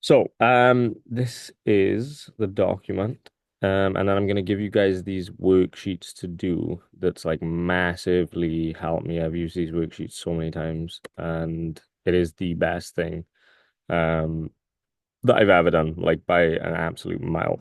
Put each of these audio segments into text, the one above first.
This is the document. And then I'm going to give you guys these worksheets to do that's like massively helped me. I've used these worksheets so many times, and it is the best thing um that I've ever done, like by an absolute mile.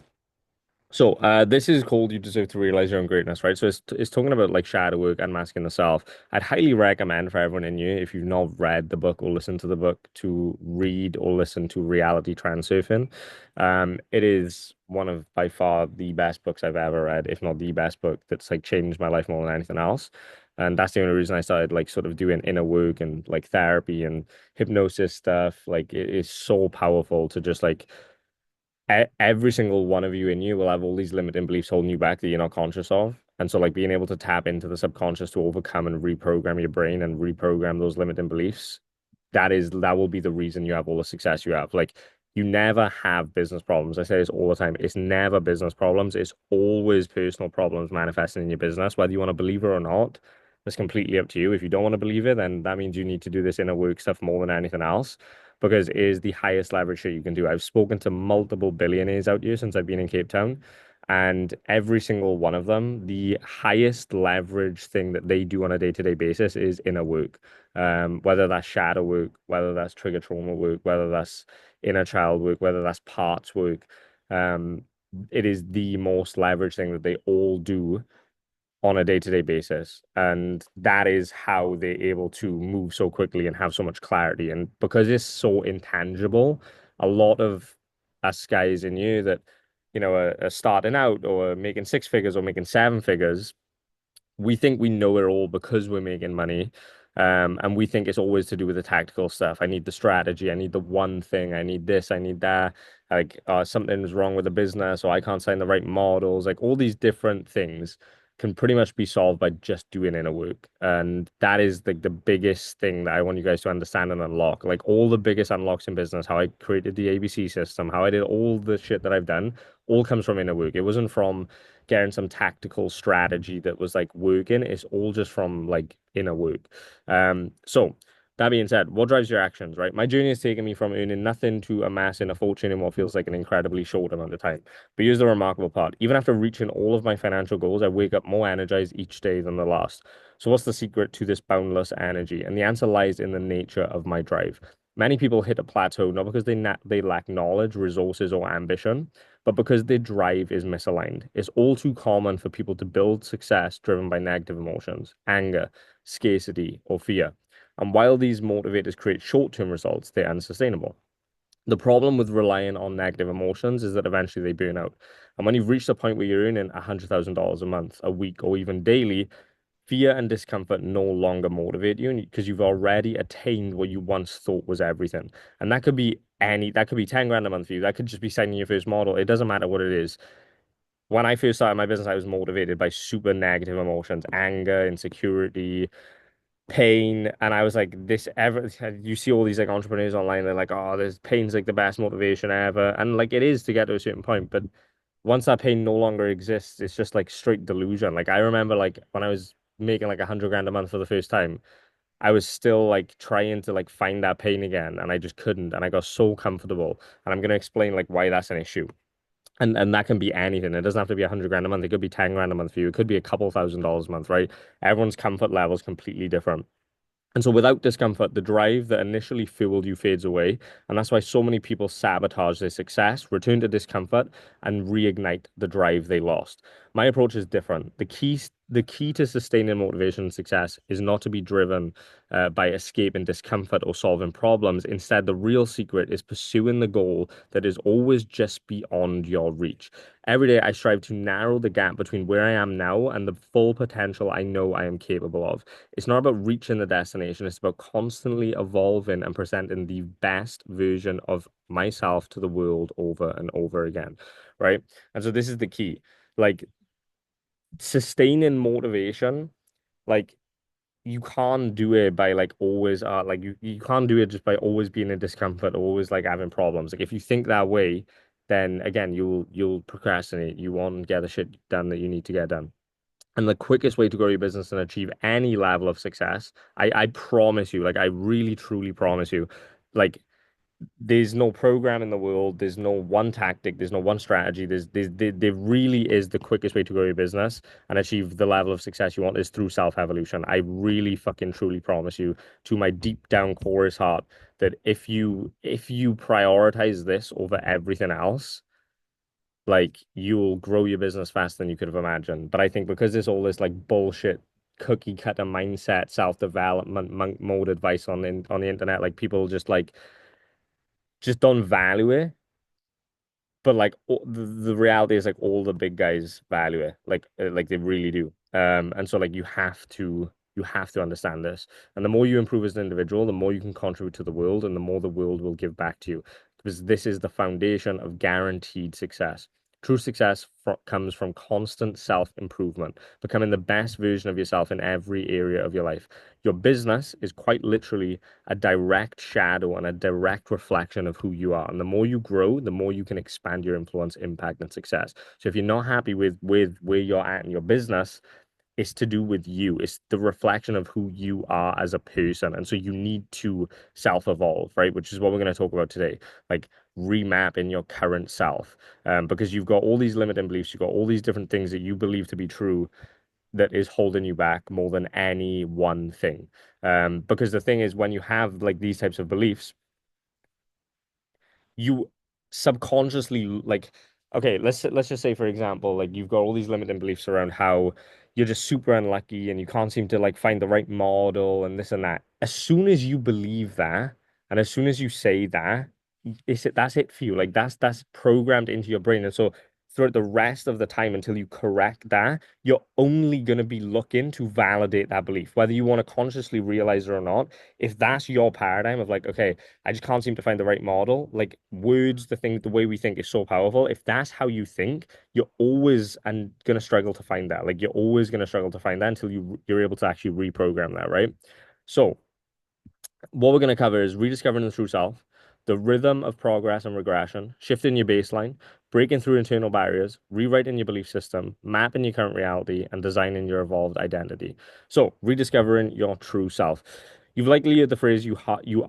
This is called You Deserve to Realize Your Own Greatness, right? So it's talking about like shadow work, unmasking the self. I'd highly recommend for everyone in you, if you've not read the book or listened to the book, to read or listen to Reality Transurfing. It is one of by far the best books I've ever read, if not the best book that's like changed my life more than anything else. And that's the only reason I started like sort of doing inner work and like therapy and hypnosis stuff. Like it is so powerful to just like every single one of you in you will have all these limiting beliefs holding you back that you're not conscious of. And so, like, being able to tap into the subconscious to overcome and reprogram your brain and reprogram those limiting beliefs, that will be the reason you have all the success you have. Like, you never have business problems. I say this all the time. It's never business problems. It's always personal problems manifesting in your business, whether you want to believe it or not. It's completely up to you. If you don't want to believe it, then that means you need to do this inner work stuff more than anything else because it is the highest leverage shit you can do. I've spoken to multiple billionaires out here since I've been in Cape Town, and every single one of them, the highest leverage thing that they do on a day-to-day basis is inner work. Whether that's shadow work, whether that's trigger trauma work, whether that's inner child work, whether that's parts work. Um, it is the most leverage thing that they all do on a day-to-day basis. And that is how they're able to move so quickly and have so much clarity. And because it's so intangible, a lot of us guys in you that, are starting out or making six figures or making seven figures, we think we know it all because we're making money. And we think it's always to do with the tactical stuff. I need the strategy. I need the one thing. I need this. I need that. Like, something's wrong with the business, or I can't sign the right models. Like, all these different things can pretty much be solved by just doing inner work. And that is like the biggest thing that I want you guys to understand and unlock. Like, all the biggest unlocks in business, how I created the ABC system, how I did all the shit that I've done, all comes from inner work. It wasn't from getting some tactical strategy that was like working. It's all just from like inner work. So that being said, what drives your actions, right? My journey has taken me from earning nothing to amassing a fortune in what feels like an incredibly short amount of time. But here's the remarkable part. Even after reaching all of my financial goals, I wake up more energized each day than the last. So what's the secret to this boundless energy? And the answer lies in the nature of my drive. Many people hit a plateau not because they lack knowledge, resources, or ambition, but because their drive is misaligned. It's all too common for people to build success driven by negative emotions, anger, scarcity, or fear. And while these motivators create short-term results, they're unsustainable. The problem with relying on negative emotions is that eventually they burn out. And when you've reached a point where you're earning $100,000 a month, a week, or even daily, fear and discomfort no longer motivate you because you've already attained what you once thought was everything. And that could be 10 grand a month for you. That could just be signing your first model. It doesn't matter what it is. When I first started my business, I was motivated by super negative emotions, anger, insecurity, pain. And I was like, you see all these like entrepreneurs online, they're like, oh, this pain's like the best motivation ever. And like it is to get to a certain point, but once that pain no longer exists, it's just like straight delusion. Like I remember like when I was making like 100 grand a month for the first time, I was still like trying to like find that pain again, and I just couldn't. And I got so comfortable. And I'm gonna explain like why that's an issue. And that can be anything. It doesn't have to be 100 grand a month. It could be 10 grand a month for you. It could be a couple $1,000s a month, right? Everyone's comfort level is completely different. And so without discomfort, the drive that initially fueled you fades away. And that's why so many people sabotage their success, return to discomfort, and reignite the drive they lost. My approach is different. The key to sustaining motivation and success is not to be driven by escaping discomfort or solving problems. Instead, the real secret is pursuing the goal that is always just beyond your reach. Every day, I strive to narrow the gap between where I am now and the full potential I know I am capable of. It's not about reaching the destination, it's about constantly evolving and presenting the best version of myself to the world over and over again, right? And so this is the key. Like sustaining motivation, like you can't do it by like always like you can't do it just by always being in discomfort, always like having problems. Like if you think that way, then again you'll procrastinate. You won't get the shit done that you need to get done. And the quickest way to grow your business and achieve any level of success, I promise you, like I really truly promise you, like there's no program in the world, there's no one tactic, there's no one strategy. There really is the quickest way to grow your business and achieve the level of success you want is through self-evolution. I really fucking truly promise you to my deep down chorus heart that if you prioritize this over everything else, like you'll grow your business faster than you could have imagined. But I think because there's all this like bullshit cookie cutter mindset, self-development monk mode advice on the internet, like people just don't value it. But like the reality is like all the big guys value it, like they really do. And so like you have to understand this. And the more you improve as an individual, the more you can contribute to the world, and the more the world will give back to you. Because this is the foundation of guaranteed success. True success comes from constant self-improvement, becoming the best version of yourself in every area of your life. Your business is quite literally a direct shadow and a direct reflection of who you are. And the more you grow, the more you can expand your influence, impact, and success. So if you're not happy with where you're at in your business, it's to do with you. It's the reflection of who you are as a person. And so you need to self-evolve, right? Which is what we're going to talk about today. Like remap in your current self. Because you've got all these limiting beliefs, you've got all these different things that you believe to be true that is holding you back more than any one thing. Because the thing is, when you have like these types of beliefs, you subconsciously like, okay, let's just say for example, like you've got all these limiting beliefs around how you're just super unlucky and you can't seem to like find the right model and this and that. As soon as you believe that, and as soon as you say that, that's it for you. Like that's programmed into your brain. And so throughout the rest of the time until you correct that, you're only going to be looking to validate that belief, whether you want to consciously realize it or not. If that's your paradigm of like, okay, I just can't seem to find the right model. Like words, the way we think is so powerful. If that's how you think, you're always and gonna struggle to find that. Like you're always gonna struggle to find that until you're able to actually reprogram that, right? So what we're going to cover is rediscovering the true self, the rhythm of progress and regression, shifting your baseline, breaking through internal barriers, rewriting your belief system, mapping your current reality, and designing your evolved identity. So, rediscovering your true self. You've likely heard the phrase you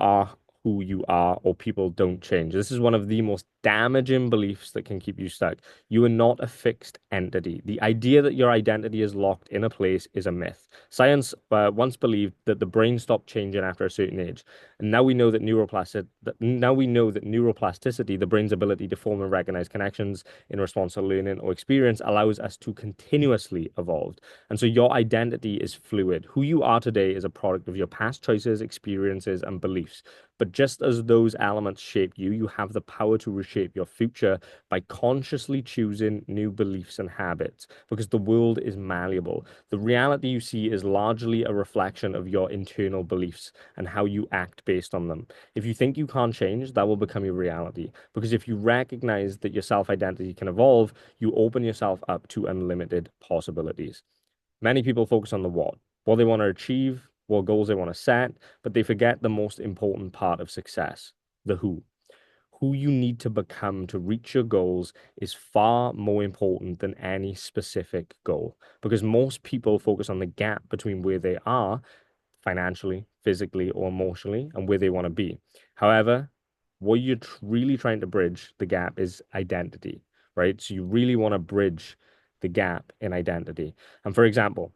are who you are, or people don't change. This is one of the most damaging beliefs that can keep you stuck. You are not a fixed entity. The idea that your identity is locked in a place is a myth. Science once believed that the brain stopped changing after a certain age, and now we know that neuroplasticity, the brain's ability to form and recognize connections in response to learning or experience, allows us to continuously evolve. And so your identity is fluid. Who you are today is a product of your past choices, experiences, and beliefs. But just as those elements shaped you, you have the power to reshape your future by consciously choosing new beliefs and habits, because the world is malleable. The reality you see is largely a reflection of your internal beliefs and how you act based on them. If you think you can't change, that will become your reality. Because if you recognize that your self-identity can evolve, you open yourself up to unlimited possibilities. Many people focus on the what they want to achieve, what goals they want to set, but they forget the most important part of success, the who. Who you need to become to reach your goals is far more important than any specific goal, because most people focus on the gap between where they are financially, physically, or emotionally and where they want to be. However, what you're really trying to bridge the gap is identity, right? So you really want to bridge the gap in identity. And for example,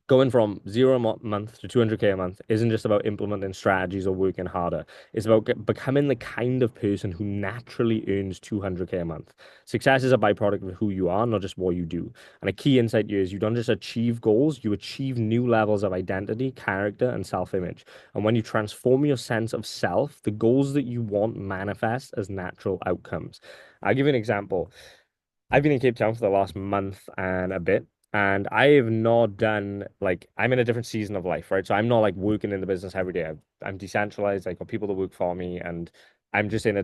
going from zero a month to 200K a month isn't just about implementing strategies or working harder. It's about becoming the kind of person who naturally earns 200K a month. Success is a byproduct of who you are, not just what you do. And a key insight here is you don't just achieve goals, you achieve new levels of identity, character, and self-image. And when you transform your sense of self, the goals that you want manifest as natural outcomes. I'll give you an example. I've been in Cape Town for the last month and a bit, and I have not done like I'm in a different season of life, right? So I'm not like working in the business every day. I'm decentralized. I've got people that work for me, and I'm just in a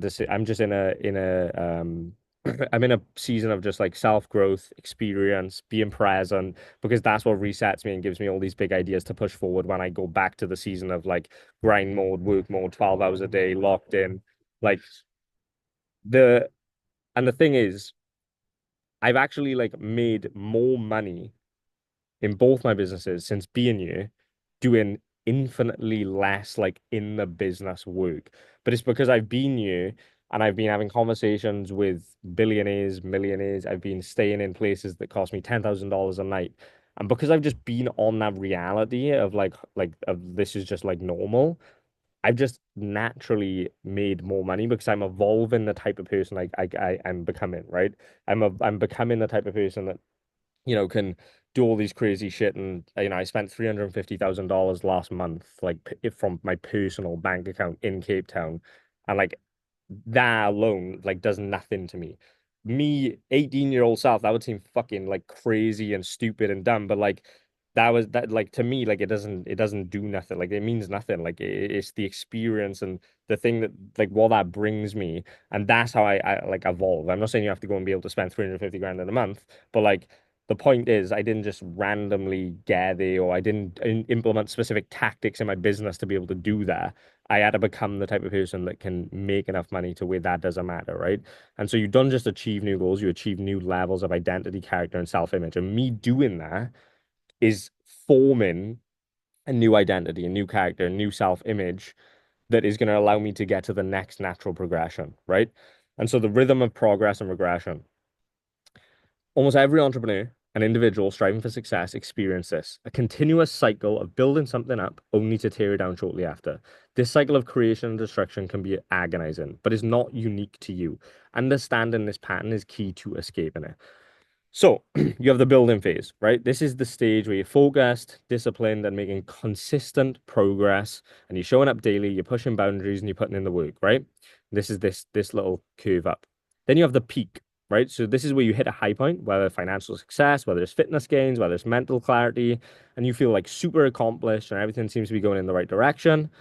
I'm in a season of just like self-growth, experience, being present, because that's what resets me and gives me all these big ideas to push forward when I go back to the season of like grind mode, work mode, 12 hours a day, locked in. Like the and the thing is, I've actually like made more money in both my businesses since being here doing infinitely less like in the business work. But it's because I've been here and I've been having conversations with billionaires, millionaires. I've been staying in places that cost me $10,000 a night. And because I've just been on that reality of like of this is just like normal, I've just naturally made more money because I'm evolving the type of person I'm becoming, right? I'm becoming the type of person that can do all these crazy shit. And I spent $350,000 last month, like from my personal bank account in Cape Town, and like that alone like does nothing to me. Me, 18-year-old self, that would seem fucking like crazy and stupid and dumb, but like that was that like to me like it doesn't do nothing. Like it means nothing. Like it's the experience and the thing that like what that brings me, and that's how I like evolve. I'm not saying you have to go and be able to spend 350 grand in a month, but like the point is, I didn't just randomly get there, or I didn't implement specific tactics in my business to be able to do that. I had to become the type of person that can make enough money to where that doesn't matter, right? And so you don't just achieve new goals, you achieve new levels of identity, character, and self-image. And me doing that is forming a new identity, a new character, a new self-image that is going to allow me to get to the next natural progression, right? And so the rhythm of progress and regression. Almost every entrepreneur and individual striving for success experience this, a continuous cycle of building something up only to tear it down shortly after. This cycle of creation and destruction can be agonizing, but is not unique to you. Understanding this pattern is key to escaping it. So you have the building phase, right? This is the stage where you're focused, disciplined, and making consistent progress. And you're showing up daily, you're pushing boundaries, and you're putting in the work, right? This is this little curve up. Then you have the peak, right? So this is where you hit a high point, whether financial success, whether it's fitness gains, whether it's mental clarity, and you feel like super accomplished and everything seems to be going in the right direction.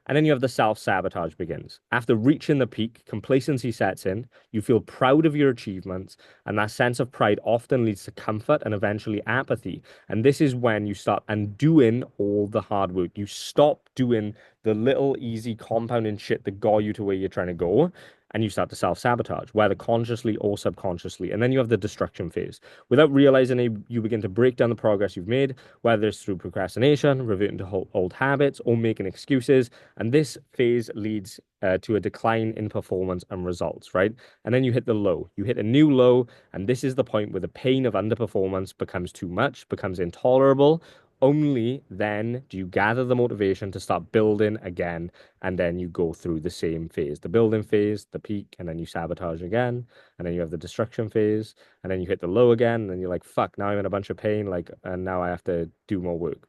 And then you have the self-sabotage begins. After reaching the peak, complacency sets in. You feel proud of your achievements, and that sense of pride often leads to comfort and eventually apathy. And this is when you start undoing all the hard work. You stop doing the little easy compounding shit that got you to where you're trying to go, and you start to self-sabotage, whether consciously or subconsciously. And then you have the destruction phase. Without realizing it, you begin to break down the progress you've made, whether it's through procrastination, reverting to old habits, or making excuses. And this phase leads to a decline in performance and results, right? And then you hit the low. You hit a new low, and this is the point where the pain of underperformance becomes too much, becomes intolerable. Only then do you gather the motivation to start building again, and then you go through the same phase, the building phase, the peak, and then you sabotage again, and then you have the destruction phase, and then you hit the low again, and you're like, fuck, now I'm in a bunch of pain, like, and now I have to do more work.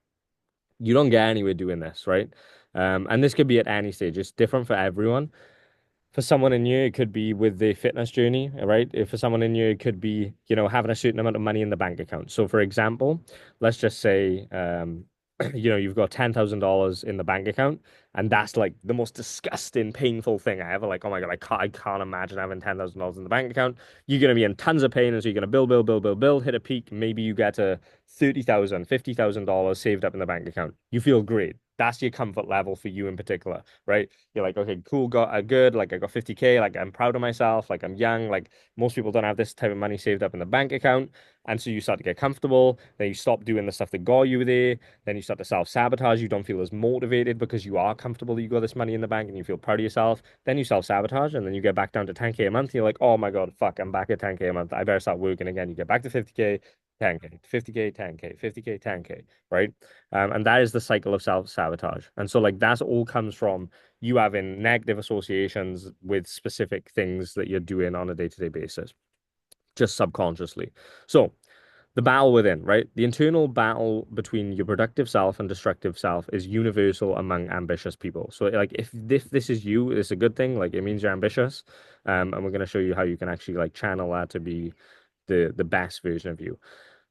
You don't get anywhere doing this, right? And this could be at any stage. It's different for everyone. For someone in you, it could be with the fitness journey, right? If for someone in you, it could be, having a certain amount of money in the bank account. So, for example, let's just say, you've got $10,000 in the bank account, and that's like the most disgusting, painful thing I ever. Like, oh my God, I can't imagine having $10,000 in the bank account. You're going to be in tons of pain, and so you're going to build, build, build, build, build, hit a peak. Maybe you get to $30,000, $50,000 saved up in the bank account. You feel great. That's your comfort level for you in particular, right? You're like, okay, cool, got good. Like I got 50K. Like I'm proud of myself. Like I'm young. Like most people don't have this type of money saved up in the bank account. And so you start to get comfortable. Then you stop doing the stuff that got you there. Then you start to self-sabotage. You don't feel as motivated because you are comfortable that you got this money in the bank and you feel proud of yourself. Then you self-sabotage and then you get back down to 10K a month. And you're like, oh my God, fuck, I'm back at 10K a month. I better start working again. You get back to 50K, 10K, 50K, 10K, 50K, 10K, right? And that is the cycle of self-sabotage. And so like that's all comes from you having negative associations with specific things that you're doing on a day-to-day basis, just subconsciously. So the battle within, right? The internal battle between your productive self and destructive self is universal among ambitious people. So like if this is you, it's a good thing. Like it means you're ambitious. And we're going to show you how you can actually like channel that to be the best version of you.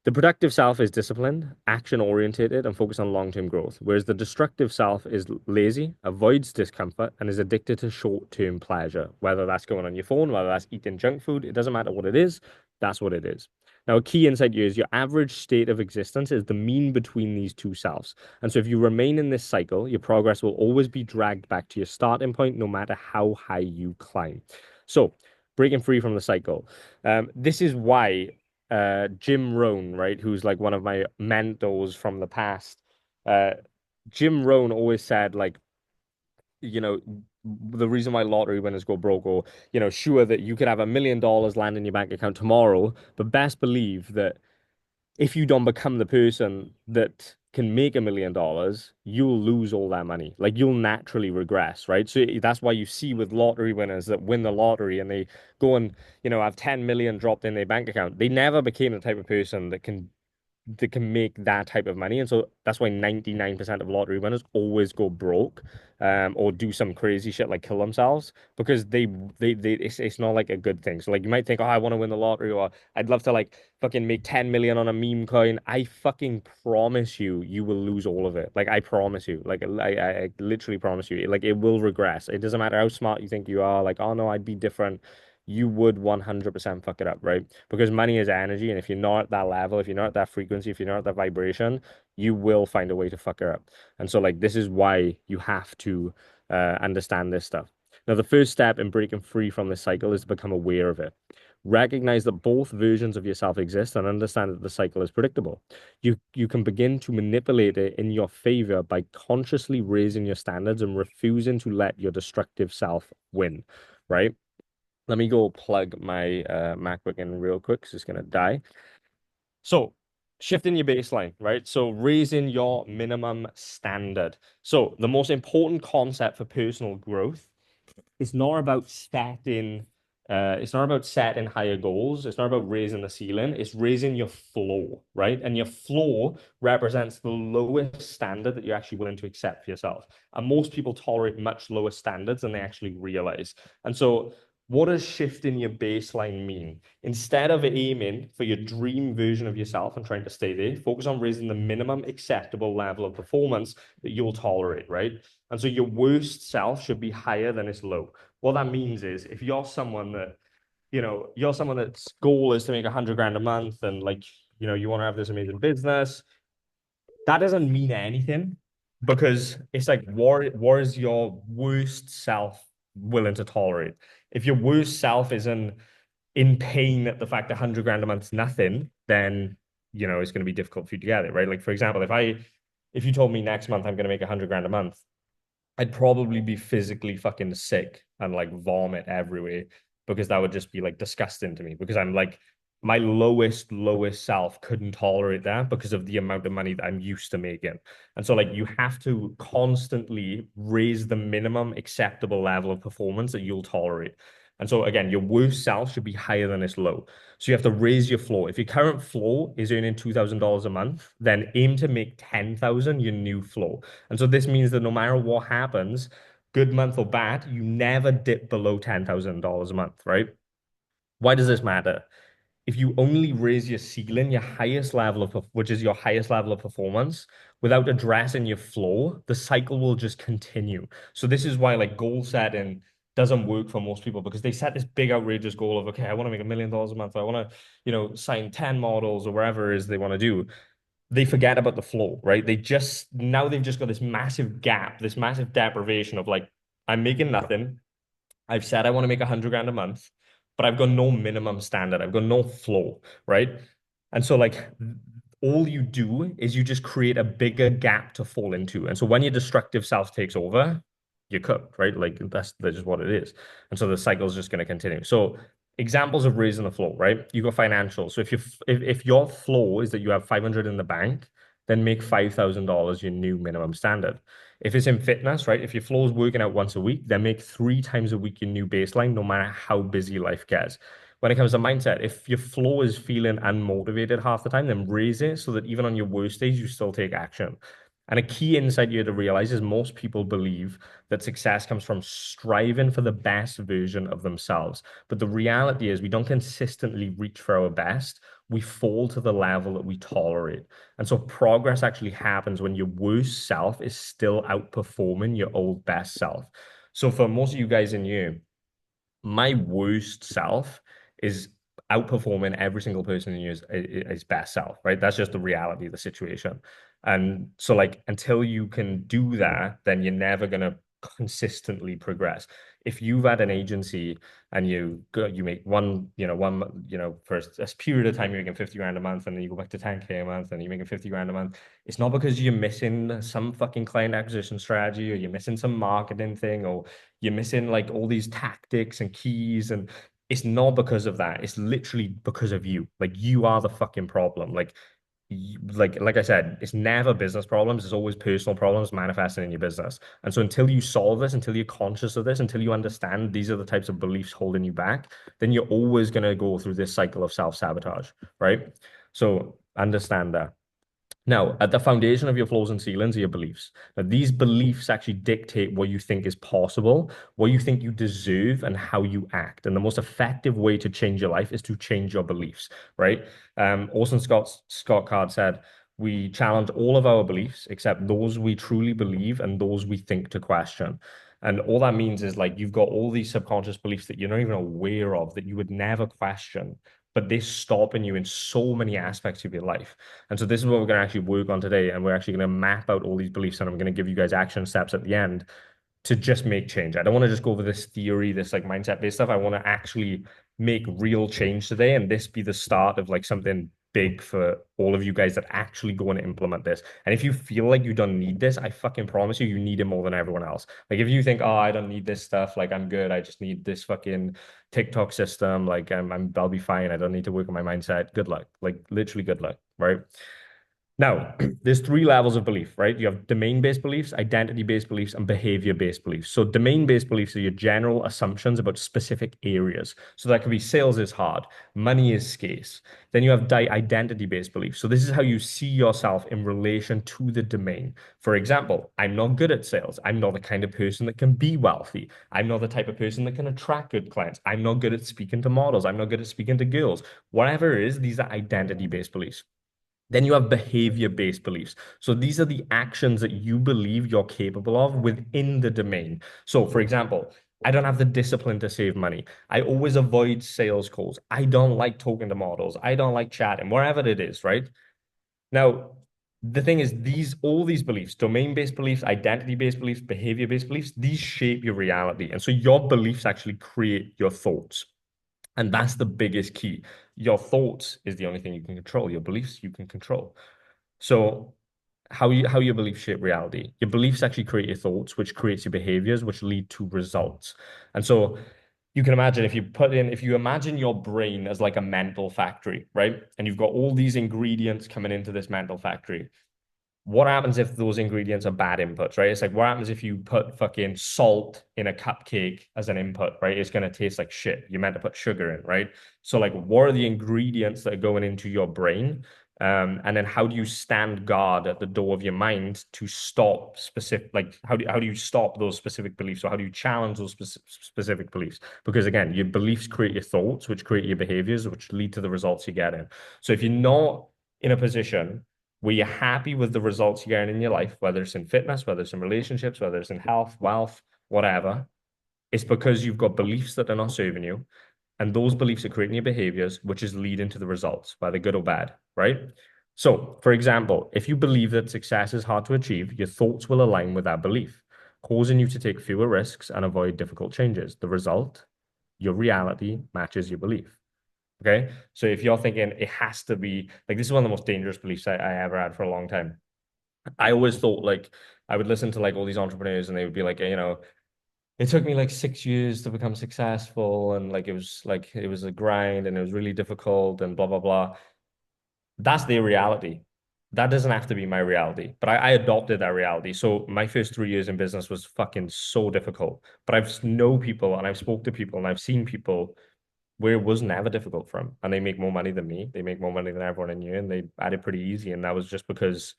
The productive self is disciplined, action orientated, and focused on long term growth, whereas the destructive self is lazy, avoids discomfort, and is addicted to short term pleasure. Whether that's going on your phone, whether that's eating junk food, it doesn't matter what it is, that's what it is. Now, a key insight here is your average state of existence is the mean between these two selves. And so, if you remain in this cycle, your progress will always be dragged back to your starting point, no matter how high you climb. So, breaking free from the cycle. This is why Jim Rohn, right, who's like one of my mentors from the past. Uh, Jim Rohn always said, like, you know, the reason why lottery winners go broke, or, sure that you could have $1 million land in your bank account tomorrow, but best believe that if you don't become the person that can make $1 million, you'll lose all that money. Like, you'll naturally regress, right? So that's why you see with lottery winners that win the lottery and they go and, have 10 million dropped in their bank account. They never became the type of person that can make that type of money. And so that's why 99% of lottery winners always go broke, or do some crazy shit like kill themselves, because it's not like a good thing. So like you might think, oh, I want to win the lottery, or I'd love to like fucking make 10 million on a meme coin. I fucking promise you, you will lose all of it. Like, I promise you, like I literally promise you, like, it will regress. It doesn't matter how smart you think you are. Like, oh no, I'd be different. You would 100% fuck it up, right? Because money is energy, and if you're not at that level, if you're not at that frequency, if you're not at that vibration, you will find a way to fuck it up. And so, like, this is why you have to understand this stuff. Now, the first step in breaking free from this cycle is to become aware of it. Recognize that both versions of yourself exist and understand that the cycle is predictable. You can begin to manipulate it in your favor by consciously raising your standards and refusing to let your destructive self win, right? Let me go plug my MacBook in real quick because it's gonna die. So, shifting your baseline, right? So, raising your minimum standard. So, the most important concept for personal growth, it's not about setting higher goals. It's not about raising the ceiling. It's raising your floor, right? And your floor represents the lowest standard that you're actually willing to accept for yourself. And most people tolerate much lower standards than they actually realize. And so, what does shifting your baseline mean? Instead of aiming for your dream version of yourself and trying to stay there, focus on raising the minimum acceptable level of performance that you'll tolerate, right? And so your worst self should be higher than its low. What that means is, if you're someone that, you're someone that's goal is to make 100 grand a month, and like, you want to have this amazing business, that doesn't mean anything, because it's like, what is your worst self willing to tolerate? If your worst self is in pain at the fact that 100 grand a month's nothing, then, it's going to be difficult for you to get it, right? Like, for example, if you told me next month I'm going to make 100 grand a month, I'd probably be physically fucking sick and like vomit everywhere, because that would just be like disgusting to me, because I'm like, my lowest self couldn't tolerate that because of the amount of money that I'm used to making. And so, like, you have to constantly raise the minimum acceptable level of performance that you'll tolerate. And so, again, your worst self should be higher than its low. So you have to raise your floor. If your current floor is earning $2,000 a month, then aim to make 10,000 your new floor. And so this means that no matter what happens, good month or bad, you never dip below $10,000 a month, right? Why does this matter? If you only raise your ceiling, your highest level of, which is your highest level of performance, without addressing your floor, the cycle will just continue. So this is why, like, goal setting doesn't work for most people, because they set this big outrageous goal of, okay, I want to make $1 million a month. I want to, sign 10 models or whatever it is they want to do. They forget about the flow, right? They've just got this massive gap, this massive deprivation of, like, I'm making nothing. I've said I want to make 100 grand a month, but I've got no minimum standard. I've got no flow, right? And so, like, all you do is you just create a bigger gap to fall into. And so when your destructive self takes over, you're cooked, right? Like, that's just what it is. And so the cycle is just going to continue. So, examples of raising the flow, right? You got financial. So if your flow is that you have 500 in the bank, then make $5,000 your new minimum standard. If it's in fitness, right? If your flow is working out once a week, then make 3 times a week your new baseline, no matter how busy life gets. When it comes to mindset, if your flow is feeling unmotivated half the time, then raise it so that even on your worst days, you still take action. And a key insight you have to realize is most people believe that success comes from striving for the best version of themselves. But the reality is, we don't consistently reach for our best. We fall to the level that we tolerate. And so progress actually happens when your worst self is still outperforming your old best self. So for most of you guys in here, my worst self is outperforming every single person in his best self, right? That's just the reality of the situation. And so, like, until you can do that, then you're never gonna consistently progress. If you've had an agency and you make for a period of time you're making 50 grand a month, and then you go back to 10K a month and you're making 50 grand a month, it's not because you're missing some fucking client acquisition strategy, or you're missing some marketing thing, or you're missing like all these tactics and keys, and it's not because of that. It's literally because of you. Like, you are the fucking problem. Like I said, it's never business problems. It's always personal problems manifesting in your business. And so until you solve this, until you're conscious of this, until you understand these are the types of beliefs holding you back, then you're always going to go through this cycle of self-sabotage, right? So understand that. Now, at the foundation of your floors and ceilings are your beliefs. Now, these beliefs actually dictate what you think is possible, what you think you deserve, and how you act. And the most effective way to change your life is to change your beliefs, right? Orson Scott Card said, "We challenge all of our beliefs except those we truly believe and those we think to question." And all that means is like you've got all these subconscious beliefs that you're not even aware of, that you would never question, but they're stopping you in so many aspects of your life. And so this is what we're going to actually work on today. And we're actually going to map out all these beliefs, and I'm going to give you guys action steps at the end to just make change. I don't want to just go over this theory, this like mindset based stuff. I want to actually make real change today, and this be the start of like something big for all of you guys that actually go and implement this. And if you feel like you don't need this, I fucking promise you, you need it more than everyone else. Like, if you think, oh, I don't need this stuff, like I'm good, I just need this fucking TikTok system, like I'll be fine, I don't need to work on my mindset. Good luck. Like, literally good luck, right? Now, there's three levels of belief, right? You have domain-based beliefs, identity-based beliefs, and behavior-based beliefs. So domain-based beliefs are your general assumptions about specific areas. So that could be sales is hard, money is scarce. Then you have identity-based beliefs. So this is how you see yourself in relation to the domain. For example, I'm not good at sales. I'm not the kind of person that can be wealthy. I'm not the type of person that can attract good clients. I'm not good at speaking to models. I'm not good at speaking to girls. Whatever it is, these are identity-based beliefs. Then you have behavior-based beliefs. So these are the actions that you believe you're capable of within the domain. So, for example, I don't have the discipline to save money. I always avoid sales calls. I don't like talking to models. I don't like chatting, wherever it is, right? Now, the thing is, all these beliefs, domain-based beliefs, identity-based beliefs, behavior-based beliefs, these shape your reality. And so your beliefs actually create your thoughts. And that's the biggest key. Your thoughts is the only thing you can control. Your beliefs you can control. So how your beliefs shape reality. Your beliefs actually create your thoughts, which creates your behaviors, which lead to results. And so you can imagine if you imagine your brain as like a mental factory, right? And you've got all these ingredients coming into this mental factory. What happens if those ingredients are bad inputs, right? It's like, what happens if you put fucking salt in a cupcake as an input, right? It's going to taste like shit. You're meant to put sugar in, right? So, like, what are the ingredients that are going into your brain? And then how do you stand guard at the door of your mind to stop specific, like, how do you stop those specific beliefs, or how do you challenge those specific beliefs? Because again, your beliefs create your thoughts, which create your behaviors, which lead to the results you get in. So if you're not in a position where you're happy with the results you're getting in your life, whether it's in fitness, whether it's in relationships, whether it's in health, wealth, whatever, it's because you've got beliefs that are not serving you. And those beliefs are creating your behaviors, which is leading to the results, whether good or bad, right? So, for example, if you believe that success is hard to achieve, your thoughts will align with that belief, causing you to take fewer risks and avoid difficult changes. The result, your reality matches your belief. Okay. So if you're thinking it has to be like, this is one of the most dangerous beliefs I ever had for a long time. I always thought like I would listen to like all these entrepreneurs, and they would be like, it took me like 6 years to become successful. And like it was a grind, and it was really difficult, and blah, blah, blah. That's their reality. That doesn't have to be my reality, but I adopted that reality. So my first 3 years in business was fucking so difficult. But I've know people, and I've spoke to people, and I've seen people where it was never difficult for them, and they make more money than me. They make more money than everyone in you, and they had it pretty easy. And that was just because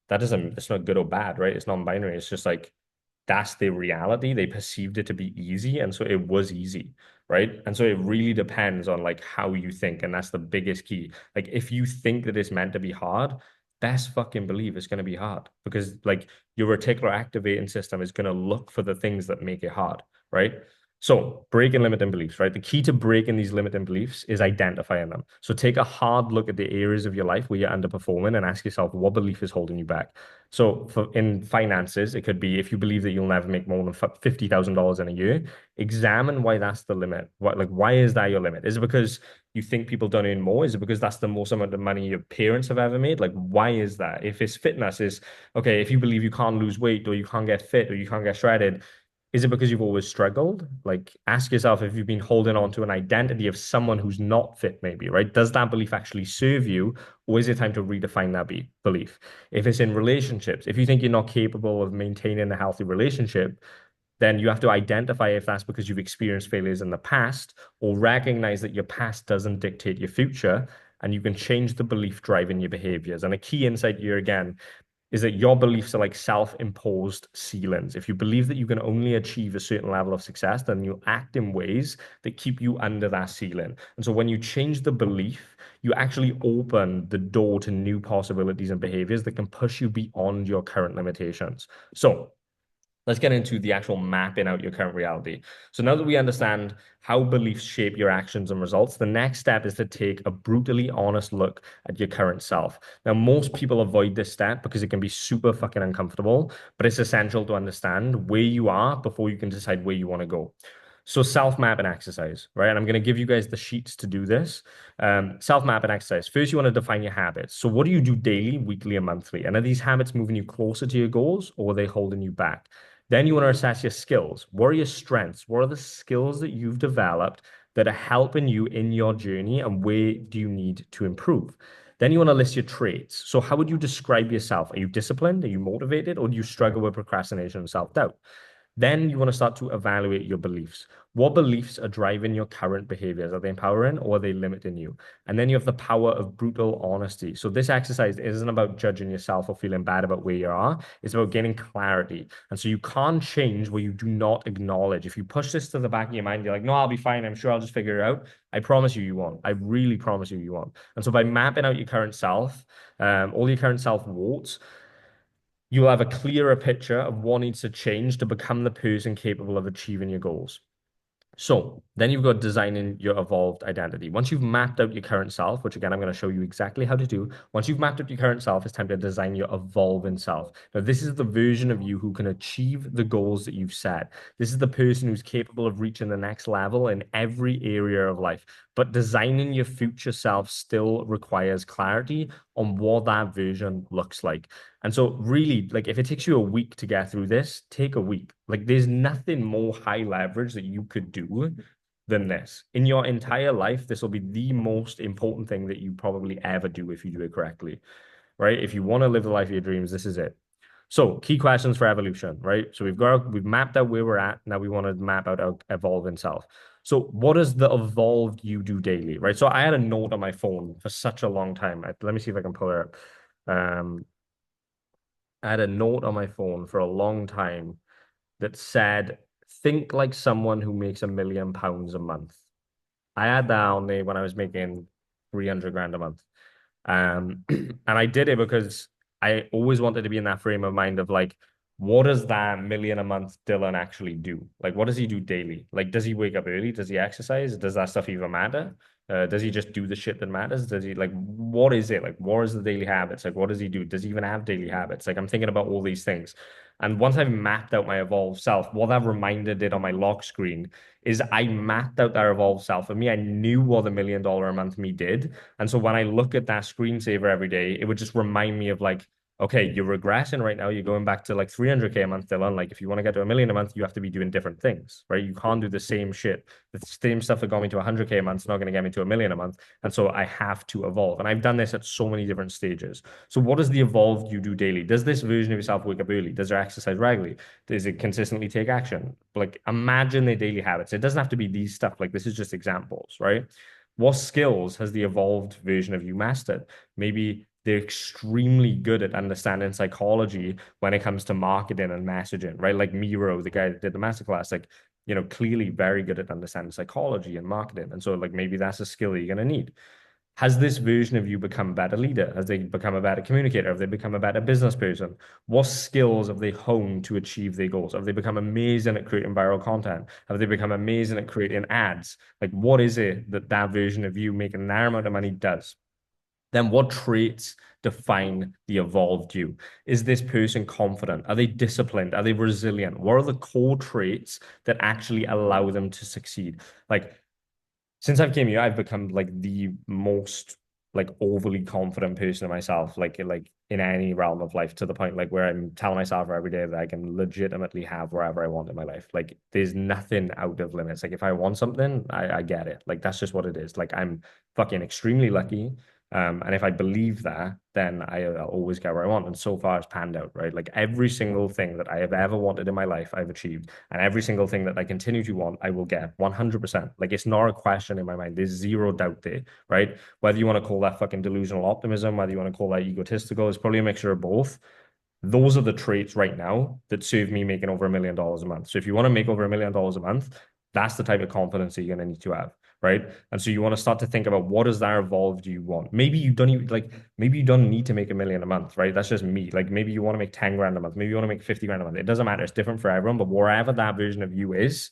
it's not good or bad, right? It's non-binary. It's just like that's their reality. They perceived it to be easy, and so it was easy, right? And so it really depends on like how you think, and that's the biggest key. Like, if you think that it's meant to be hard, best fucking believe it's going to be hard, because like your reticular activating system is going to look for the things that make it hard, right? So, breaking limiting beliefs, right? The key to breaking these limiting beliefs is identifying them. So, take a hard look at the areas of your life where you're underperforming and ask yourself what belief is holding you back. So, in finances, it could be if you believe that you'll never make more than $50,000 in a year, examine why that's the limit. Why is that your limit? Is it because you think people don't earn more? Is it because that's the most amount of money your parents have ever made? Like, why is that? If it's fitness, is okay, if you believe you can't lose weight or you can't get fit or you can't get shredded, is it because you've always struggled? Like, ask yourself if you've been holding on to an identity of someone who's not fit, maybe, right? Does that belief actually serve you, or is it time to redefine that belief? If it's in relationships, if you think you're not capable of maintaining a healthy relationship, then you have to identify if that's because you've experienced failures in the past, or recognize that your past doesn't dictate your future, and you can change the belief driving your behaviors. And a key insight here, again, is that your beliefs are like self-imposed ceilings. If you believe that you can only achieve a certain level of success, then you act in ways that keep you under that ceiling. And so when you change the belief, you actually open the door to new possibilities and behaviors that can push you beyond your current limitations. So let's get into the actual mapping out your current reality. So now that we understand how beliefs shape your actions and results, the next step is to take a brutally honest look at your current self. Now, most people avoid this step because it can be super fucking uncomfortable, but it's essential to understand where you are before you can decide where you want to go. So self-mapping exercise, right? And I'm going to give you guys the sheets to do this. Self-mapping exercise. First, you want to define your habits. So what do you do daily, weekly, and monthly? And are these habits moving you closer to your goals, or are they holding you back? Then you want to assess your skills. What are your strengths? What are the skills that you've developed that are helping you in your journey, and where do you need to improve? Then you want to list your traits. So how would you describe yourself? Are you disciplined? Are you motivated? Or do you struggle with procrastination and self-doubt? Then you want to start to evaluate your beliefs. What beliefs are driving your current behaviors? Are they empowering, or are they limiting you? And then you have the power of brutal honesty. So this exercise isn't about judging yourself or feeling bad about where you are. It's about gaining clarity. And so you can't change what you do not acknowledge. If you push this to the back of your mind, you're like, no, I'll be fine. I'm sure I'll just figure it out. I promise you, you won't. I really promise you, you won't. And so by mapping out your current self, all your current self warts, you'll have a clearer picture of what needs to change to become the person capable of achieving your goals. So then you've got designing your evolved identity. Once you've mapped out your current self, which again, I'm going to show you exactly how to do. Once you've mapped out your current self, it's time to design your evolving self. Now, this is the version of you who can achieve the goals that you've set. This is the person who's capable of reaching the next level in every area of life. But designing your future self still requires clarity on what that version looks like. And so really, like if it takes you a week to get through this, take a week. Like there's nothing more high leverage that you could do than this. In your entire life, this will be the most important thing that you probably ever do if you do it correctly, right? If you want to live the life of your dreams, this is it. So key questions for evolution, right? So we've mapped out where we're at. Now we want to map out our evolving self. So what does the evolved you do daily, right? So I had a note on my phone for such a long time. Let me see if I can pull it up. I had a note on my phone for a long time that said, think like someone who makes £1 million a month. I had that on there when I was making 300 grand a month. And I did it because I always wanted to be in that frame of mind of like, what does that million a month Dylan actually do? Like, what does he do daily? Like, does he wake up early? Does he exercise? Does that stuff even matter? Does he just do the shit that matters? Does he like, what is it? Like, what is the daily habits? Like, what does he do? Does he even have daily habits? Like, I'm thinking about all these things. And once I've mapped out my evolved self, what that reminder did on my lock screen is I mapped out that evolved self for me. I knew what the $1 million a month me did. And so when I look at that screensaver every day, it would just remind me of like, okay, you're regressing right now. You're going back to like 300K a month, Dylan. Like if you want to get to $1 million a month, you have to be doing different things, right? You can't do the same shit. The same stuff that got me to 100K a month is not going to get me to $1 million a month. And so I have to evolve. And I've done this at so many different stages. So what does the evolved you do daily? Does this version of yourself wake up early? Does it exercise regularly? Does it consistently take action? Like imagine their daily habits. It doesn't have to be these stuff. Like this is just examples, right? What skills has the evolved version of you mastered? Maybe they're extremely good at understanding psychology when it comes to marketing and messaging, right? Like Miro, the guy that did the masterclass, like, clearly very good at understanding psychology and marketing. And so like maybe that's a skill you're going to need. Has this version of you become a better leader? Has they become a better communicator? Have they become a better business person? What skills have they honed to achieve their goals? Have they become amazing at creating viral content? Have they become amazing at creating ads? Like, what is it that that version of you making that amount of money does? Then what traits define the evolved you? Is this person confident? Are they disciplined? Are they resilient? What are the core traits that actually allow them to succeed? Like, since I've came here, I've become like the most like overly confident person in myself, like in any realm of life, to the point like where I'm telling myself every day that I can legitimately have wherever I want in my life. Like there's nothing out of limits. Like if I want something, I get it. Like that's just what it is. Like I'm fucking extremely lucky. And if I believe that, then I'll always get where I want. And so far, it's panned out, right? Like every single thing that I have ever wanted in my life, I've achieved. And every single thing that I continue to want, I will get 100%. Like it's not a question in my mind. There's zero doubt there, right? Whether you want to call that fucking delusional optimism, whether you want to call that egotistical, it's probably a mixture of both. Those are the traits right now that serve me making over $1 million a month. So if you want to make over $1 million a month, that's the type of confidence that you're going to need to have, right? And so you want to start to think about what is that evolved you want. Maybe you don't even like, maybe you don't need to make 1 million a month, right? That's just me. Like maybe you want to make 10 grand a month, maybe you want to make 50 grand a month. It doesn't matter. It's different for everyone, but wherever that version of you is,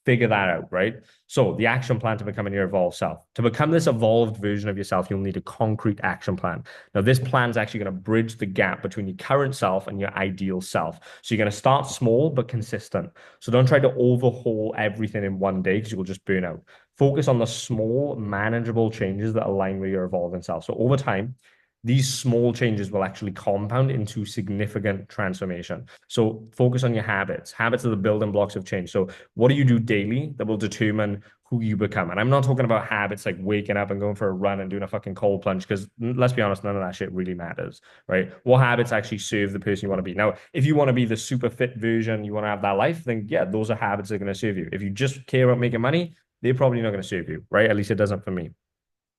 figure that out, right? So the action plan to becoming your evolved self. To become this evolved version of yourself, you'll need a concrete action plan. Now, this plan is actually going to bridge the gap between your current self and your ideal self. So you're going to start small but consistent. So don't try to overhaul everything in one day because you will just burn out. Focus on the small, manageable changes that align with your evolving self. So over time, these small changes will actually compound into significant transformation. So focus on your habits. Habits are the building blocks of change. So what do you do daily that will determine who you become? And I'm not talking about habits like waking up and going for a run and doing a fucking cold plunge, because let's be honest, none of that shit really matters, right? What habits actually serve the person you want to be? Now, if you want to be the super fit version, you want to have that life, then yeah, those are habits that are going to serve you. If you just care about making money, they're probably not going to serve you, right? At least it doesn't for me.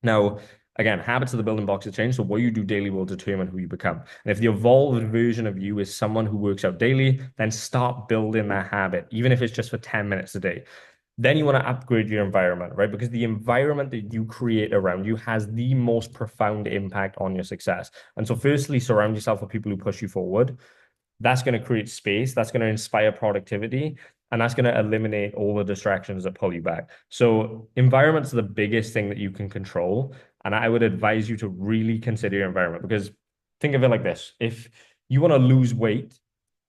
Now, again, habits are the building blocks of change. So what you do daily will determine who you become. And if the evolved version of you is someone who works out daily, then start building that habit, even if it's just for 10 minutes a day. Then you want to upgrade your environment, right? Because the environment that you create around you has the most profound impact on your success. And so, firstly, surround yourself with people who push you forward. That's going to create space. That's going to inspire productivity. And that's going to eliminate all the distractions that pull you back. So environment's the biggest thing that you can control. And I would advise you to really consider your environment, because think of it like this. If you want to lose weight,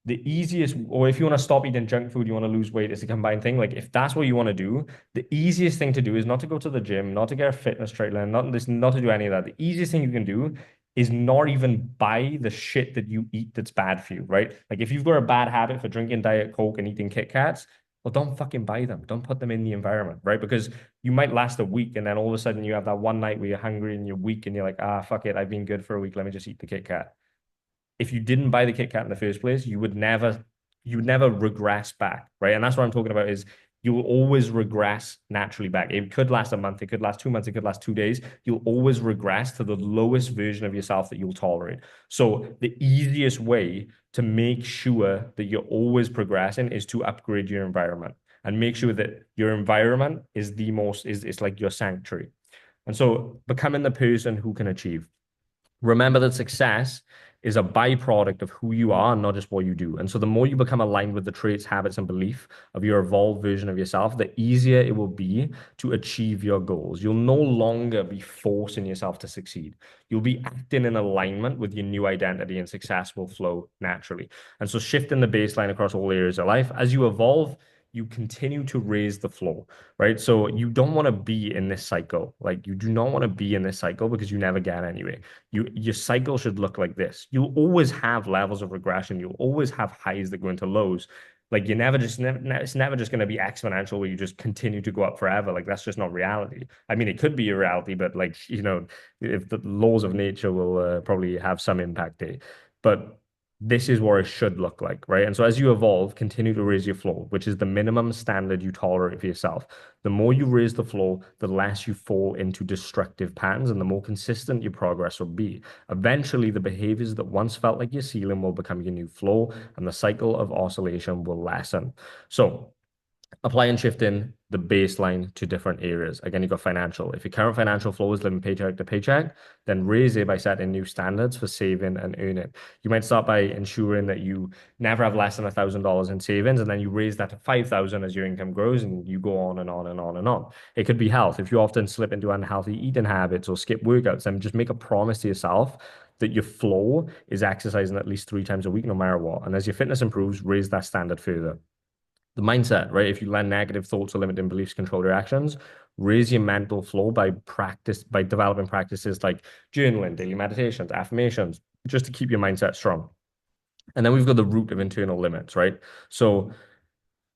the easiest, or if you want to stop eating junk food, you want to lose weight, it's a combined thing. Like if that's what you want to do, the easiest thing to do is not to go to the gym, not to get a fitness trainer, not to do any of that. The easiest thing you can do is not even buy the shit that you eat that's bad for you, right? Like if you've got a bad habit for drinking Diet Coke and eating Kit Kats, well, don't fucking buy them. Don't put them in the environment, right? Because you might last a week and then all of a sudden you have that one night where you're hungry and you're weak and you're like, ah, fuck it, I've been good for a week. Let me just eat the Kit Kat. If you didn't buy the Kit Kat in the first place, you would never regress back, right? And that's what I'm talking about is you will always regress naturally back. It could last a month, it could last 2 months, it could last 2 days. You'll always regress to the lowest version of yourself that you'll tolerate. So the easiest way to make sure that you're always progressing is to upgrade your environment and make sure that your environment is the most is it's like your sanctuary. And so becoming the person who can achieve. Remember that success is a byproduct of who you are, not just what you do. And so the more you become aligned with the traits, habits, and belief of your evolved version of yourself, the easier it will be to achieve your goals. You'll no longer be forcing yourself to succeed. You'll be acting in alignment with your new identity, and success will flow naturally. And so shifting the baseline across all areas of life, as you evolve, you continue to raise the floor, right? So you don't want to be in this cycle. Like you do not want to be in this cycle because you never get anywhere. Your cycle should look like this. You'll always have levels of regression. You'll always have highs that go into lows. Like you never just never, it's never just going to be exponential where you just continue to go up forever. Like that's just not reality. I mean, it could be a reality, but like, if the laws of nature will probably have some impact there. But this is what it should look like, right? And so as you evolve, continue to raise your floor, which is the minimum standard you tolerate for yourself. The more you raise the floor, the less you fall into destructive patterns and the more consistent your progress will be. Eventually, the behaviors that once felt like your ceiling will become your new floor and the cycle of oscillation will lessen. So apply and shift in the baseline to different areas. Again, you've got financial. If your current financial flow is living paycheck to paycheck, then raise it by setting new standards for saving and earning. You might start by ensuring that you never have less than $1,000 in savings, and then you raise that to 5,000 as your income grows, and you go on and on and on and on. It could be health. If you often slip into unhealthy eating habits or skip workouts, then just make a promise to yourself that your flow is exercising at least 3 times a week, no matter what. And as your fitness improves, raise that standard further. The mindset, right? If you let negative thoughts or limiting beliefs control your actions, raise your mental flow by developing practices like journaling, daily meditations, affirmations, just to keep your mindset strong. And then we've got the root of internal limits, right? So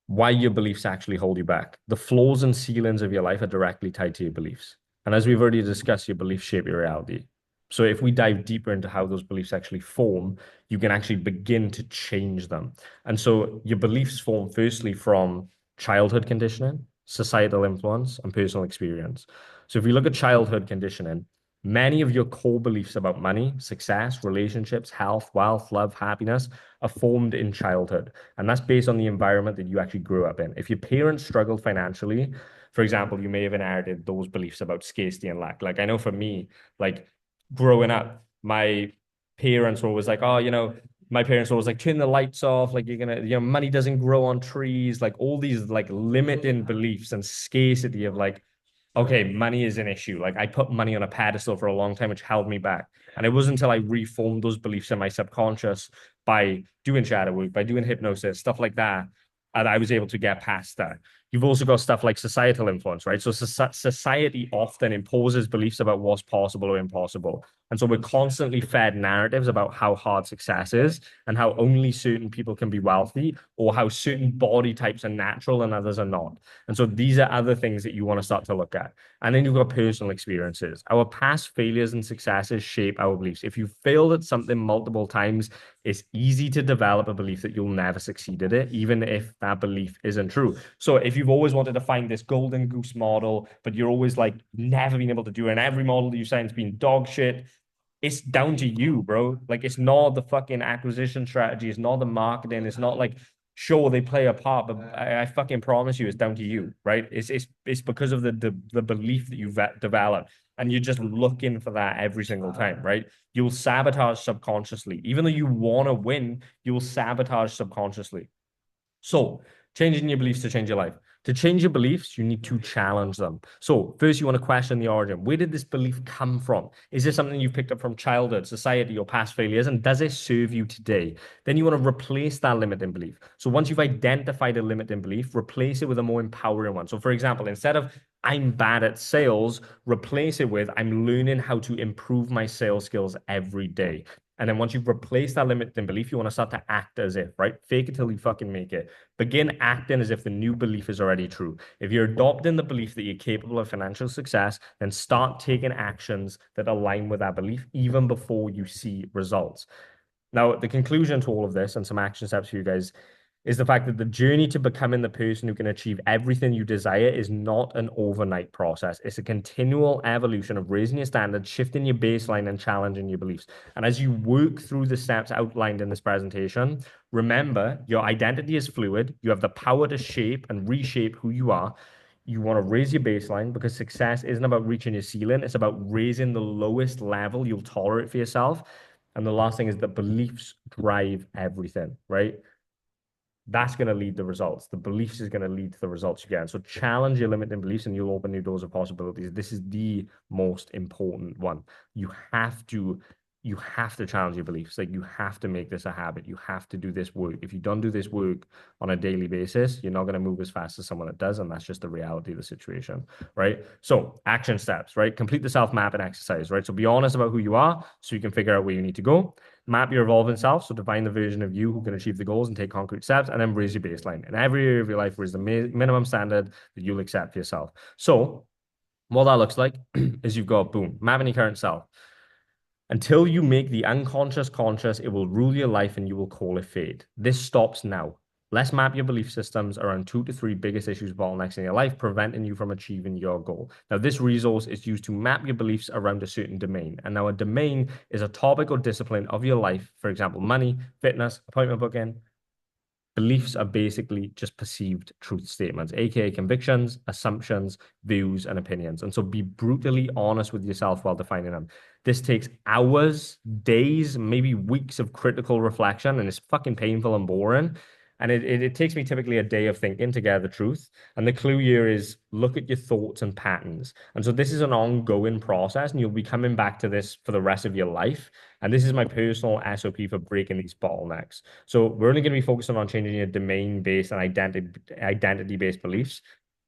why your beliefs actually hold you back. The floors and ceilings of your life are directly tied to your beliefs. And as we've already discussed, your beliefs shape your reality. So if we dive deeper into how those beliefs actually form, you can actually begin to change them. And so your beliefs form firstly from childhood conditioning, societal influence, and personal experience. So if we look at childhood conditioning, many of your core beliefs about money, success, relationships, health, wealth, love, happiness are formed in childhood. And that's based on the environment that you actually grew up in. If your parents struggled financially, for example, you may have inherited those beliefs about scarcity and lack. Like I know for me, like growing up, my parents were always like, oh, my parents were always like, turn the lights off, like you're gonna, money doesn't grow on trees, like all these like limiting beliefs and scarcity of like, okay, money is an issue. Like I put money on a pedestal for a long time, which held me back. And it wasn't until I reformed those beliefs in my subconscious by doing shadow work, by doing hypnosis, stuff like that, and I was able to get past that. You've also got stuff like societal influence, right? So society often imposes beliefs about what's possible or impossible. And so we're constantly fed narratives about how hard success is and how only certain people can be wealthy or how certain body types are natural and others are not. And so these are other things that you want to start to look at. And then you've got personal experiences. Our past failures and successes shape our beliefs. If you failed at something multiple times, it's easy to develop a belief that you'll never succeed at it, even if that belief isn't true. So if you've always wanted to find this golden goose model, but you're always like never been able to do it, and every model that you sign's been dog shit, it's down to you, bro. Like it's not the fucking acquisition strategy, it's not the marketing, it's not like sure they play a part, but I fucking promise you it's down to you, right? It's because of the belief that you've developed. And you're just looking for that every single time, right? You'll sabotage subconsciously. Even though you want to win, you'll sabotage subconsciously. So, changing your beliefs to change your life. To change your beliefs, you need to challenge them. So, first, you want to question the origin. Where did this belief come from? Is this something you've picked up from childhood, society, or past failures? And does it serve you today? Then you want to replace that limiting belief. So, once you've identified a limiting belief, replace it with a more empowering one. So, for example, instead of I'm bad at sales, replace it with I'm learning how to improve my sales skills every day. And then once you've replaced that limiting belief, you want to start to act as if, right? Fake it till you fucking make it. Begin acting as if the new belief is already true. If you're adopting the belief that you're capable of financial success, then start taking actions that align with that belief even before you see results. Now, the conclusion to all of this and some action steps for you guys is the fact that the journey to becoming the person who can achieve everything you desire is not an overnight process. It's a continual evolution of raising your standards, shifting your baseline, and challenging your beliefs. And as you work through the steps outlined in this presentation, remember your identity is fluid. You have the power to shape and reshape who you are. You want to raise your baseline because success isn't about reaching your ceiling, it's about raising the lowest level you'll tolerate for yourself. And the last thing is that beliefs drive everything, right? That's going to lead the results. The beliefs is going to lead to the results you get. So challenge your limiting beliefs and you'll open new doors of possibilities. This is the most important one. You have to you have to challenge your beliefs. Like you have to make this a habit. You have to do this work. If you don't do this work on a daily basis, you're not going to move as fast as someone that does. And that's just the reality of the situation, right? So action steps, right? Complete the self-mapping exercise, right? So be honest about who you are so you can figure out where you need to go. Map your evolving self. So define the version of you who can achieve the goals and take concrete steps, and then raise your baseline. In every area of your life, raise the minimum standard that you'll accept for yourself. So what that looks like is you've got, boom, mapping your current self. Until you make the unconscious conscious, it will rule your life and you will call it fate. This stops now. Let's map your belief systems around 2 to 3 biggest issues bottlenecks in your life, preventing you from achieving your goal. Now, this resource is used to map your beliefs around a certain domain. And now a domain is a topic or discipline of your life, for example, money, fitness, appointment booking, Beliefs are basically just perceived truth statements, aka convictions, assumptions, views, and opinions. And so be brutally honest with yourself while defining them. This takes hours, days, maybe weeks of critical reflection, and it's fucking painful and boring. And it takes me typically a day of thinking to get the truth. And the clue here is look at your thoughts and patterns. And so this is an ongoing process, and you'll be coming back to this for the rest of your life. And this is my personal SOP for breaking these bottlenecks. So we're only going to be focusing on changing your domain-based and identity-based beliefs.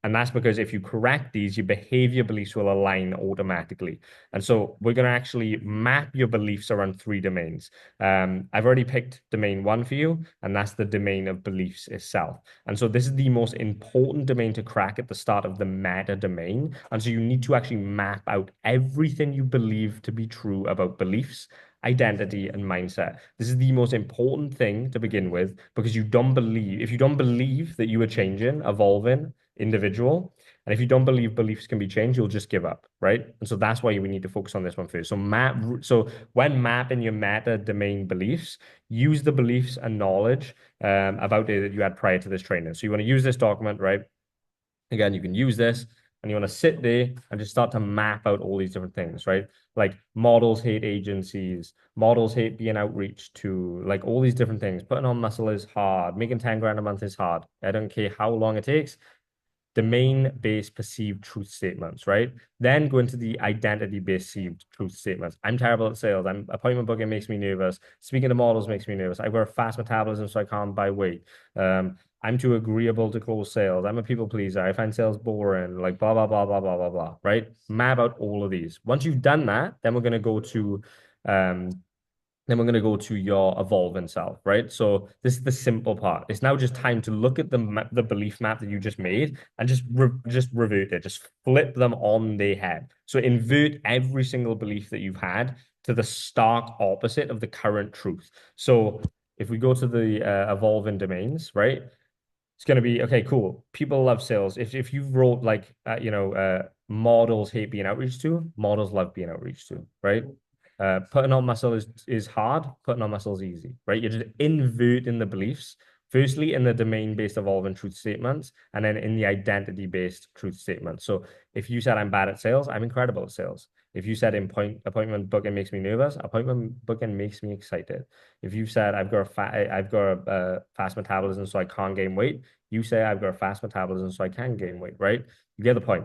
And that's because if you correct these, your behavior beliefs will align automatically. And so we're going to actually map your beliefs around three domains. I've already picked domain one for you, and that's the domain of beliefs itself. And so this is the most important domain to crack at the start of the meta domain. And so you need to actually map out everything you believe to be true about beliefs, identity, and mindset. This is the most important thing to begin with because if you don't believe that you are changing, evolving, individual, and if you don't believe beliefs can be changed, you'll just give up, right? And so that's why we need to focus on this one first. So when mapping your meta domain beliefs, use the beliefs and knowledge about it that you had prior to this training. So you want to use this document, right? Again, you can use this and you want to sit there and just start to map out all these different things, right? Like models hate agencies, models hate being outreach to, like all these different things. Putting on muscle is hard, making 10 grand a month is hard. I don't care how long it takes. Domain-based perceived truth statements, right? Then go into the identity-based perceived truth statements. I'm terrible at sales. Appointment booking makes me nervous. Speaking to models makes me nervous. I've got a fast metabolism, so I can't buy weight. I'm too agreeable to close sales. I'm a people pleaser. I find sales boring. Like blah blah blah blah blah blah blah. Right? Map out all of these. Once you've done that, then we're gonna go to um, then we're going to go to your evolving self, right? So this is the simple part. It's now just time to look at the belief map that you just made and just revert it, just flip them on their head. So invert every single belief that you've had to the stark opposite of the current truth. So if we go to the evolving domains, right? It's going to be okay, cool. People love sales. If you wrote like models hate being outreached to, models love being outreached to, right? Putting on muscle is hard, putting on muscle is easy, right? You're just inverting the beliefs, firstly in the domain-based evolving truth statements, and then in the identity-based truth statements. So if you said I'm bad at sales, I'm incredible at sales. If you said appointment booking makes me nervous, appointment booking makes me excited. If you said I've got a fast metabolism, so I can't gain weight, you say I've got a fast metabolism, so I can gain weight, right? You get the point.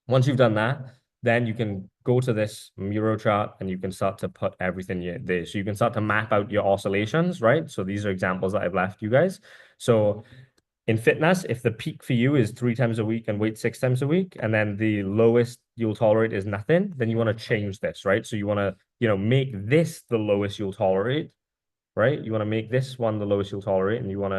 Once you've done that, then you can go to this Miro chart and you can start to put everything there. So you can start to map out your oscillations, right? So these are examples that I've left you guys. So in fitness, if the peak for you is 3 times a week and weight 6 times a week, and then the lowest you'll tolerate is nothing, then you want to change this, right? So you want to, make this the lowest you'll tolerate, right? You want to make this one the lowest you'll tolerate, and you want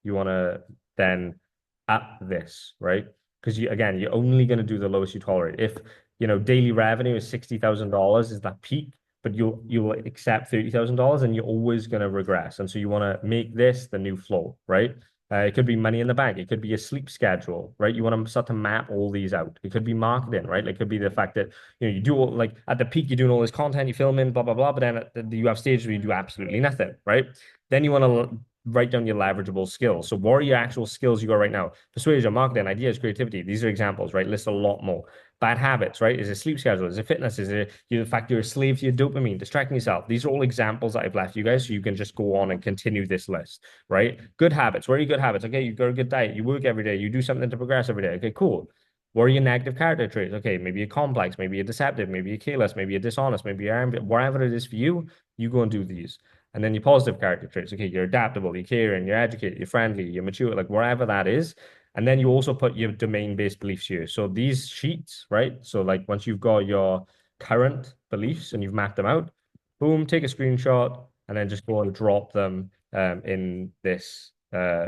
to then up this, right? Because you're only going to do the lowest you tolerate. If daily revenue is $60,000 is that peak, but you'll accept $30,000, and you're always going to regress. And so you want to make this the new flow, right? It could be money in the bank. It could be a sleep schedule, right? You want to start to map all these out. It could be marketing, right? It could be the fact that you do like at the peak you're doing all this content, you're filming, blah blah blah, but then you have stages where you do absolutely nothing, right? Then you want to write down your leverageable skills. So what are your actual skills you got right now? Persuasion, marketing, ideas, creativity. These are examples, right? List a lot more. Bad habits, right? Is it sleep schedule? Is it fitness? Is it the fact you're a slave to your dopamine, distracting yourself? These are all examples that I've left you guys, so you can just go on and continue this list, right? Good habits. What are your good habits? Okay, you've got a good diet. You work every day. You do something to progress every day. Okay, cool. What are your negative character traits? Okay, maybe you're complex, maybe you're deceptive, maybe you're careless, maybe you're dishonest, maybe you're whatever it is for you, you go and do these. And then your positive character traits. Okay, you're adaptable, you're caring, you're educated, you're friendly, you're mature, like whatever that is. And then you also put your domain-based beliefs here. So these sheets, right? So like once you've got your current beliefs and you've mapped them out, boom, take a screenshot and then just go and drop them in this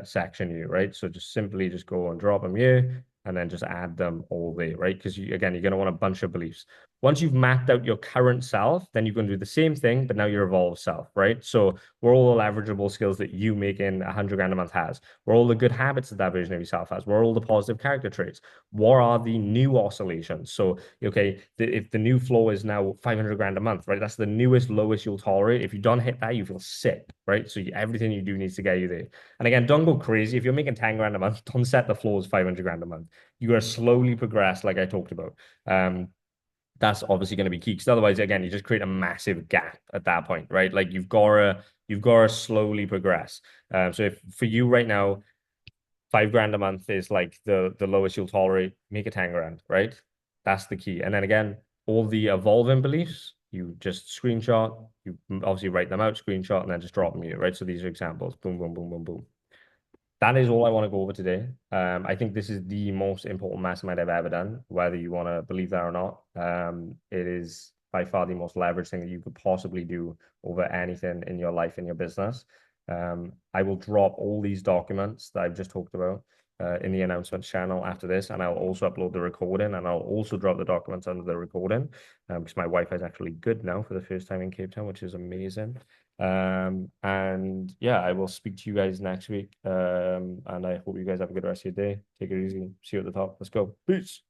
section here, right? So just simply just go and drop them here and then just add them all there, right? Because again, you're going to want a bunch of beliefs. Once you've mapped out your current self, then you can do the same thing, but now your evolved self, right? So where all the leverageable skills that you making 100 grand a month has, where all the good habits that that version of yourself has, where all the positive character traits, what are the new oscillations? So, okay, if the new floor is now 500 grand a month, right? That's the newest, lowest you'll tolerate. If you don't hit that, you feel sick, right? So everything you do needs to get you there. And again, don't go crazy. If you're making 10 grand a month, don't set the floor as 500 grand a month. You gotta slowly progress, like I talked about. That's obviously going to be key because otherwise, again, you just create a massive gap at that point, right? Like you've got to slowly progress. So if for you right now, 5 grand a month is like the lowest you'll tolerate, make it 10 grand, right? That's the key. And then again, all the evolving beliefs, you just screenshot, you obviously write them out, screenshot, and then just drop them here, right? So these are examples. Boom, boom, boom, boom, boom. That is all I want to go over today. I think this is the most important mastermind I've ever done, whether you want to believe that or not. It is by far the most leveraged thing that you could possibly do over anything in your life, in your business. I will drop all these documents that I've just talked about in the announcements channel after this, and I'll also upload the recording, and I'll also drop the documents under the recording because my Wi-Fi is actually good now for the first time in Cape Town, which is amazing. And yeah, I will speak to you guys next week. And I hope you guys have a good rest of your day. Take it easy. See you at the top. Let's go. Peace.